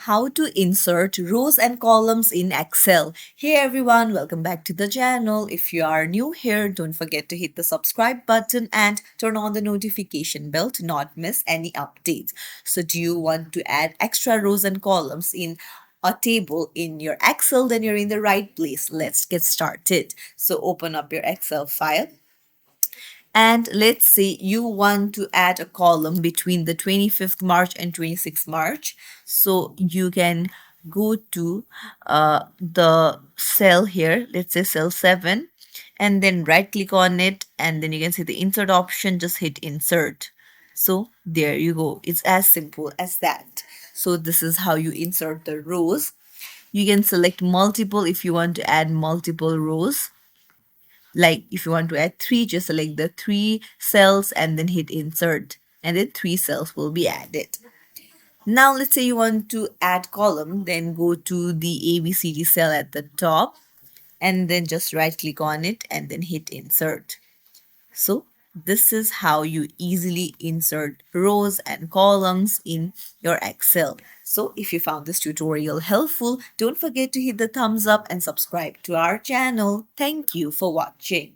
how to insert rows and columns in Excel. Hey everyone, welcome back to the channel. If you are new here, don't forget to hit the subscribe button and turn on the notification bell to not miss any updates. So do you want to add extra rows and columns in a table in your Excel? Then you're in the right place. Let's get started. So open up your Excel file. And let's say you want to add a column between the 25th March and 26th March. So you can go to the cell here, let's say cell 7, and then right click on it. And then you can see the insert option, just hit insert. So there you go. It's as simple as that. So this is how you insert the rows. You can select multiple if you want to add multiple rows. Like if you want to add three, just select the three cells and then hit insert, and then three cells will be added. Now let's say you want to add column, then go to the ABCD cell at the top and then just right click on it and then hit insert. So this is how you easily insert rows and columns in your Excel. So if you found this tutorial helpful, don't forget to hit the thumbs up and subscribe to our channel. Thank you for watching.